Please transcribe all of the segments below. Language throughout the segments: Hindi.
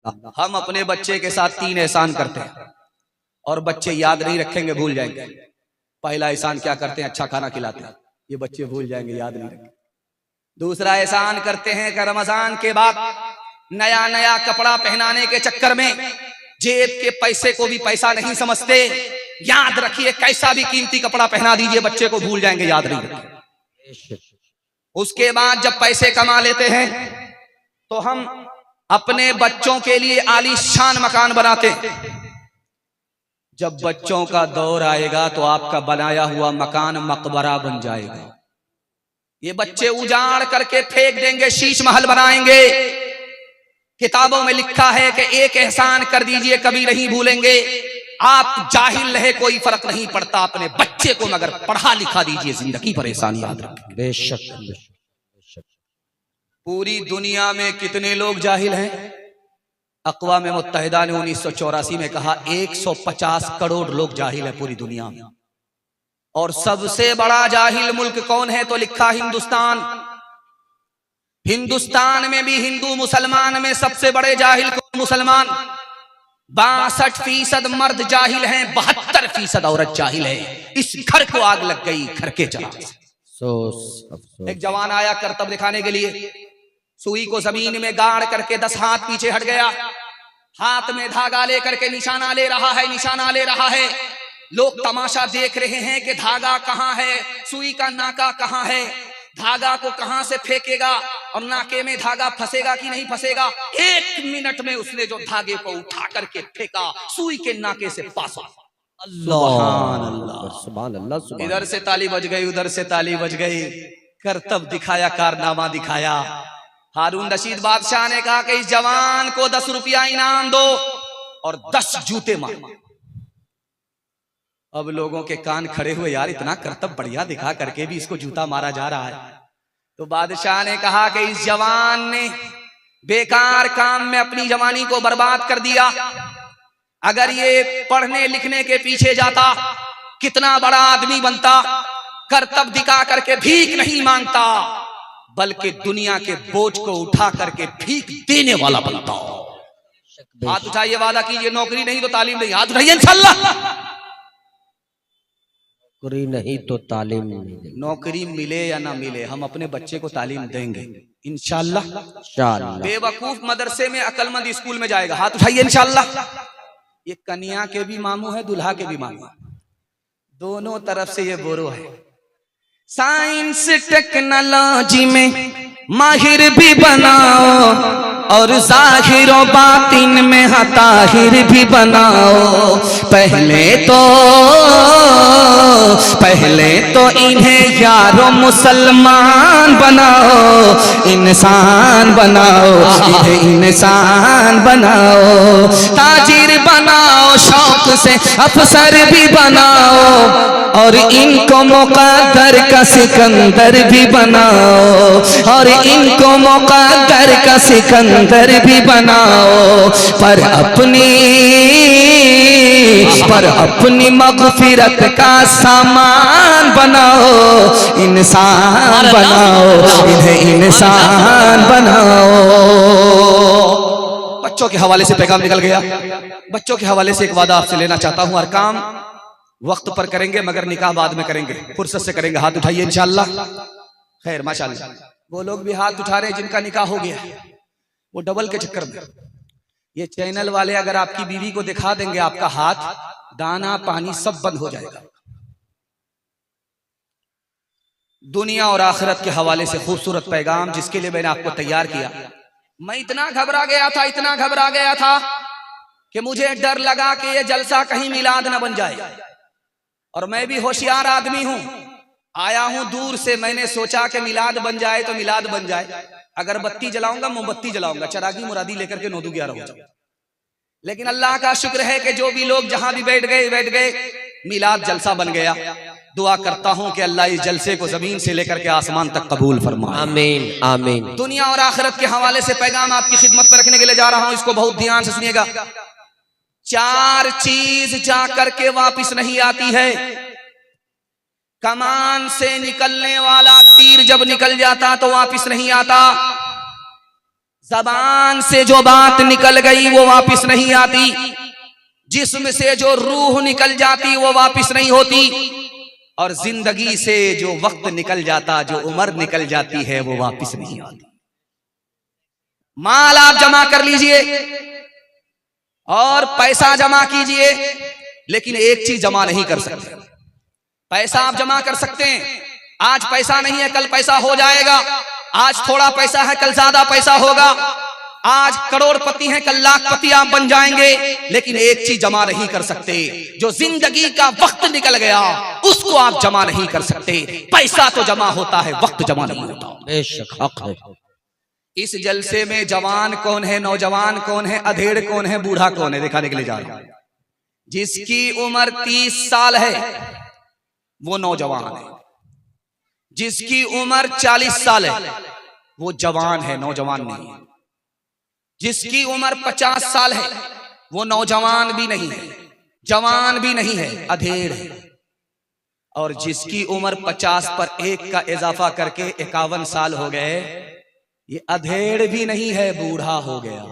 हम अपने बच्चे के साथ 3 एहसान करते हैं और बच्चे याद नहीं रखेंगे, भूल जाएंगे। पहला एहसान क्या करते हैं? अच्छा खाना खिलाते हैं, ये बच्चे भूल जाएंगे, याद नहीं रखेंगे। दूसरा एहसान करते हैं कि रमजान के बाद नया नया कपड़ा पहनाने के चक्कर में जेब के पैसे को भी पैसा नहीं समझते। याद रखिए, कैसा भी कीमती कपड़ा पहना दीजिए, बच्चे को भूल जाएंगे, याद नहीं रखेंगे। उसके बाद जब पैसे कमा लेते हैं तो हम अपने बच्चों के लिए आलीशान मकान बनाते हैं। जब बच्चों का दौर आएगा तो आपका बनाया हुआ मकान मकबरा बन जाएगा। ये बच्चे उजाड़ करके फेंक देंगे, शीश महल बनाएंगे। किताबों में लिखा है कि एक एहसान कर दीजिए, कभी नहीं भूलेंगे। आप जाहिल रहे, कोई फर्क नहीं पड़ता, अपने बच्चे को मगर पढ़ा लिखा दीजिए, जिंदगी पर एहसान याद रखें। बेशक पूरी दुनिया में कितने लोग जाहिल हैं? अक़वाम मुत्तहिदा ने 1984 में कहा 150 करोड़ लोग जाहिल है पूरी दुनिया में। और सबसे बड़ा जाहिल मुल्क कौन है? तो लिखा हिंदुस्तान। हिंदुस्तान में भी हिंदू मुसलमान में सबसे बड़े जाहिल कौन? मुसलमान। 62% मर्द जाहिल हैं, 72% औरत जाहिल है। इस घर को आग लग गई, घर के चला। एक जवान आया करतब दिखाने के लिए, सुई को जमीन में गाड़ करके 10 हाथ पीछे हट गया, हाथ में धागा लेकर के निशाना ले रहा है, निशाना ले रहा है। लोग तमाशा देख रहे हैं कि धागा कहां है, सुई का नाका कहां है, धागा को कहां से फेंकेगा और नाके में धागा फंसेगा कि नहीं फंसेगा। 1 मिनट में उसने जो धागे को उठा करके फेंका, सुई के नाके से पास। सुभान अल्लाह, सुभान अल्लाह। इधर से ताली बज गई, उधर से ताली बज गई। करतब दिखाया, कारनामा दिखाया। हारून रशीद बादशाह ने कहा कि इस जवान को 10 रुपया इनाम दो और 10 जूते मारो। अब लोगों के कान खड़े हुए, यार इतना करतब बढ़िया दिखा करके भी इसको जूता मारा जा रहा है। तो बादशाह ने कहा कि इस जवान ने बेकार काम में अपनी जवानी को बर्बाद कर दिया। अगर ये पढ़ने लिखने के पीछे जाता, कितना बड़ा आदमी बनता। करतब दिखा करके भीख नहीं मांगता, बल्कि दुनिया के बोझ को उठा करके भीख देने वाला बनता। हाथ उठाइए, वादा कीजिए, नौकरी नहीं तो तालीम नहीं। हाथ उठाइए, इंशाल्लाह। नौकरी नहीं तो तालीम नहीं। नौकरी मिले या ना मिले, हम अपने बच्चे को तालीम देंगे इंशाल्लाह। बेवकूफ मदरसे में, अकलमंद स्कूल में जाएगा। हाथ उठाइए, इंशाल्लाह। ये कन्या के भी मामू है, दुल्हा के भी मामू है, दोनों तरफ से ये बोरो है। साइंस टेक्नोलॉजी में माहिर भी बनाओ और जाहिर व बातिन में ताहिर भी बनाओ। पहले तो इन्हें यारो मुसलमान बनाओ, इंसान बनाओ, इन्हें इंसान बनाओ। ताजिर बनाओ, शौक से अफसर भी बनाओ और इनको मुक़द्दर का सिकंदर भी बनाओ, और इनको मुक़द्दर का सिकंदर भी बनाओ। पर अपनी मग़फ़िरत का सामान बनाओ, इंसान बनाओ, इन्हें इंसान बनाओ। बच्चों के हवाले से पैगाम निकल गया। बच्चों के हवाले से एक वादा आपसे लेना चाहता हूं। हर काम वक्त पर करेंगे, मगर निकाह बाद में करेंगे, फुर्सत से करेंगे। हाथ उठाइए, इंशाल्लाह। खैर, माशाल्लाह। वो लोग भी हाथ उठा रहे जिनका निकाह हो गया, वो डबल के चक्कर में। ये चैनल वाले अगर आपकी बीवी को दिखा देंगे, आपका हाथ, दाना पानी सब बंद हो जाएगा। दुनिया और आखिरत के हवाले से खूबसूरत पैगाम जिसके लिए मैंने आपको तैयार किया। मैं इतना घबरा गया था कि मुझे डर लगा कि ये जलसा कहीं मिलाद न बन जाए। और मैं भी होशियार आदमी हूं, आया हूं दूर से। मैंने सोचा कि मिलाद बन जाए तो मिलाद बन जाए। अगरबत्ती जलाऊंगा, मोमबत्ती जलाऊंगा, चरागी मुरादी लेकर के 9-11 हो जाऊंगा। लेकिन अल्लाह का शुक्र है कि जो भी लोग जहां भी बैठ गए, मिलाद जलसा बन गया। दुआ करता हूं कि अल्लाह इस जलसे को जमीन से लेकर के आसमान तक कबूल फरमाए। आमीन, आमीन। दुनिया और आखिरत के हवाले से पैगाम आपकी खिदमत में रखने के लिए जा रहा हूं, इसको बहुत ध्यान से सुनिएगा। 4 चीज जाकर के वापिस नहीं आती है। कमान से निकलने वाला तीर जब निकल जाता तो वापिस नहीं आता। जबान से जो बात निकल गई वो वापस नहीं आती, जिस्म से जो रूह निकल जाती वो वापस नहीं होती, और जिंदगी से जो वक्त निकल जाता, जो उम्र निकल जाती है वो वापस नहीं आती। माल आप जमा कर लीजिए और पैसा जमा कीजिए, लेकिन एक चीज जमा नहीं कर सकते। पैसा आप जमा कर सकते हैं, आज पैसा नहीं है कल पैसा हो जाएगा, आज थोड़ा पैसा है कल ज्यादा पैसा होगा, आज करोड़पति हैं कल लाखपति आप बन जाएंगे, लेकिन एक चीज जमा नहीं कर सकते, जो जिंदगी का वक्त निकल गया उसको आप जमा नहीं कर सकते। पैसा तो जमा होता है, वक्त जमा नहीं होता। बेशक हक है। इस जलसे में जवान कौन है, नौजवान कौन है, अधेड़ कौन है, बूढ़ा कौन है, दिखाने के लिए जा रहा हूं। जिसकी उम्र 30 साल है वो नौजवान है, जिसकी उम्र 40 साल है वो जवान है, नौजवान नहीं है। जिसकी उम्र 50 साल है वो नौजवान भी नहीं है, जवान भी नहीं है, अधेड़ है। और जिसकी उम्र 50 पर 1 का इजाफा करके 51 साल हो गए, ये अधेड़ भी नहीं है, बूढ़ा हो गया।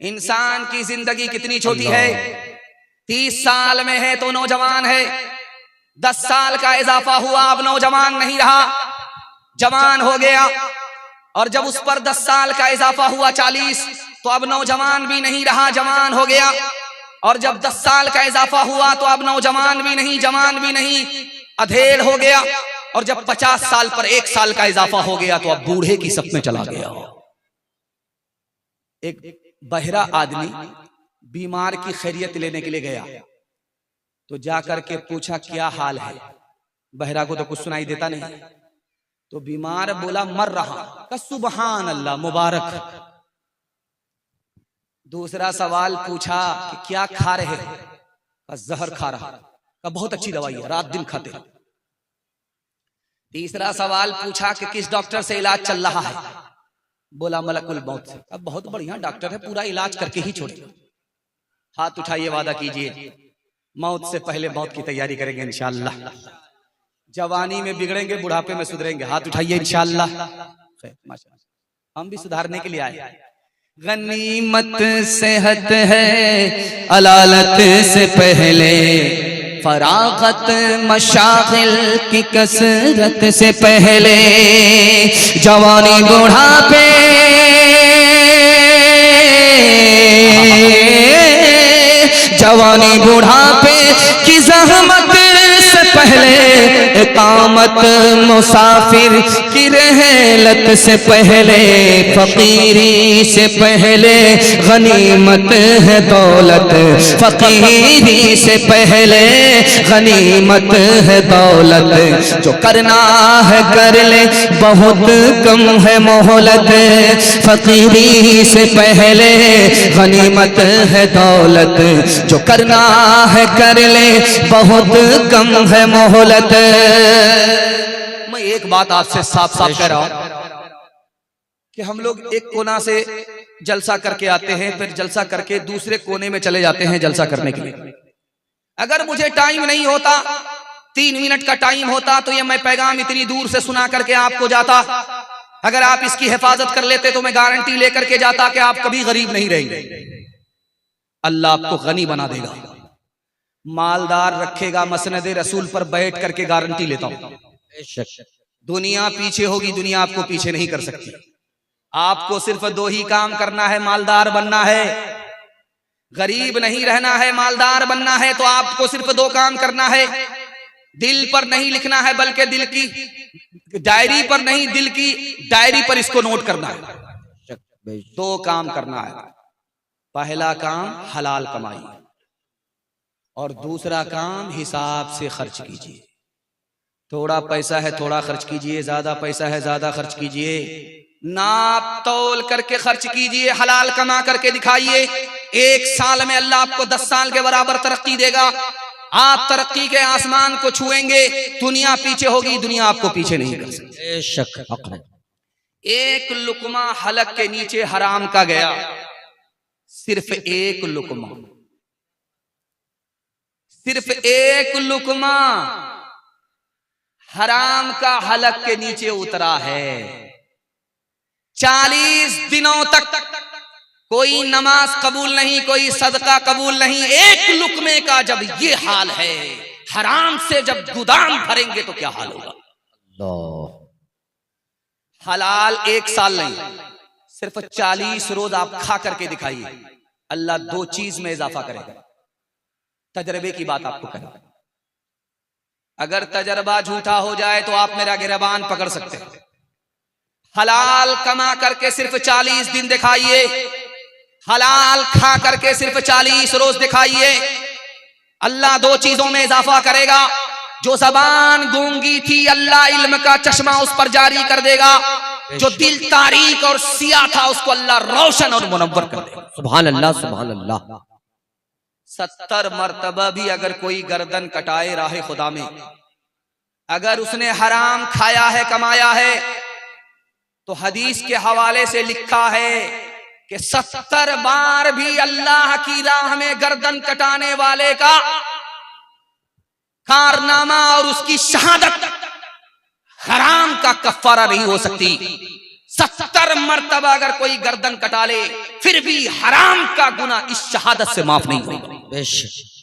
इंसान की जिंदगी कितनी छोटी है, 30 साल में है तो नौजवान है, 10 साल का इजाफा हुआ अब नौजवान नहीं रहा, जवान हो गया। और जब उस पर 10 साल का इजाफा हुआ 40, तो अब नौजवान भी नहीं रहा, जवान हो गया। और जब 10 साल का इजाफा हुआ तो अब नौजवान भी नहीं, जवान भी नहीं, अधेड़ हो गया। और जब 50 साल पर 1 साल का इजाफा हो गया तो अब बूढ़े की सप में चला गया। एक बहरा आदमी बीमार की खैरियत लेने के लिए गया, तो जाकर के पूछा क्या हाल है। बहरा को तो कुछ सुनाई देता नहीं, तो बीमार बोला मर रहा। का सुबहान अल्लाह, मुबारक। दूसरा सवाल पूछा कि क्या खा रहे हो, का जहर खा रहा। का बहुत अच्छी दवाई है, रात दिन खाते। तीसरा सवाल पूछा कि किस डॉक्टर से इलाज चल रहा है, बोला मलकुल मौत से। अब बहुत बढ़िया डॉक्टर है, पूरा इलाज करके ही छोड़े। हाथ उठाइए, वादा कीजिए मौत से पहले मौत की तैयारी करेंगे इंशाअल्लाह। जवानी में बिगड़ेंगे, बुढ़ापे में सुधरेंगे। हाथ उठाइए इंशाअल्लाह। हम भी सुधारने के लिए आए। गनीमत सेहत है अलालत से पहले, फरागत मशागिल की कसरत से पहले, जवानी बुढ़ापे जवानी बुढ़ापे की जहमत से पहले, इकामत मुसाफिर की रहलत से पहले, फकीरी से पहले गनीमत है दौलत, फकीरी से पहले गनीमत है दौलत। जो करना है कर ले, बहुत कम है मोहलत, फकीरी से पहले गनीमत है दौलत। जो करना है कर ले, बहुत कम है मोहलत। मैं एक बात आपसे साफ साफ कह रहा हूं कि हम लोग एक कोना से जलसा करके आते हैं, फिर जलसा करके दूसरे कोने में चले जाते हैं जलसा करने के लिए। अगर मुझे टाइम नहीं होता, 3 मिनट का टाइम होता, तो ये मैं पैगाम इतनी दूर से सुना करके आपको जाता। अगर आप इसकी हिफाजत कर लेते तो मैं गारंटी लेकर के जाता कि आप कभी गरीब नहीं रहेंगे। अल्लाह आपको गनी बना देगा, मालदार रखेगा। मसनद रसूल पर बैठ करके गारंटी लेता हूं। दुनिया पीछे होगी, दुनिया आपको पीछे नहीं कर सकती। आपको सिर्फ 2 ही काम करना है, मालदार बनना है। गरीब नहीं रहना है, मालदार बनना है, तो आपको सिर्फ 2 काम करना है। दिल पर नहीं लिखना है, बल्कि दिल की डायरी पर नहीं, दिल की डायरी पर इसको नोट करना है। 2 काम करना है। पहला काम हलाल कमाई, और दूसरा काम हिसाब से खर्च कीजिए। थोड़ा पैसा है थोड़ा खर्च कीजिए, ज्यादा पैसा है ज्यादा खर्च कीजिए। नाप तोल करके खर्च कीजिए, हलाल कमा करके दिखाइए। 1 साल में अल्लाह आपको 10 साल के बराबर तरक्की देगा। आप तरक्की के आसमान को छुएंगे। दुनिया पीछे होगी, दुनिया आपको पीछे नहीं कर सकती। एक लुकमा हलक के नीचे हराम का गया, सिर्फ 1 लुकमा, सिर्फ 1 लुकमा हराम का हलक के नीचे उतरा है। 40 दिनों तक कोई नमाज कबूल नहीं, कोई सदका कबूल नहीं। एक लुकमे का जब ये हाल है, हराम से जब गोदाम भरेंगे तो क्या हाल होगा। हलाल 1 साल नहीं, सिर्फ 40 रोज आप खा करके दिखाइए, अल्लाह 2 चीज में इजाफा करेगा। तजर्बे की बात आपको करेगा। अगर तजर्बा झूठा हो जाए तो आप मेरा गिरबान पकड़ सकते हैं। हलाल कमा करके सिर्फ 40 दिन दिखाइए, हलाल खा करके सिर्फ 40 रोज दिखाइए, अल्लाह 2 चीजों में इजाफा करेगा। जो जबान गूंगी थी, अल्लाह इल्म का चश्मा उस पर जारी कर देगा। जो दिल तारीक और सिया था, उसको अल्लाह रोशन और मुनव्वर कर देगा। सुभान अल्लाह, सुभान अल्लाह। 70 मर्तबा भी अगर कोई गर्दन कटाए राहे खुदा में, अगर उसने हराम खाया है, कमाया है, तो हदीस के हवाले से लिखा है कि 70 बार भी अल्लाह की राह में गर्दन कटाने वाले का कारनामा और उसकी शहादत हराम का कफ्फारा नहीं हो सकती। 70 मर्तबा अगर कोई गर्दन कटा ले, फिर भी हराम का गुनाह इस शहादत से माफ नहीं होगा। बेशक।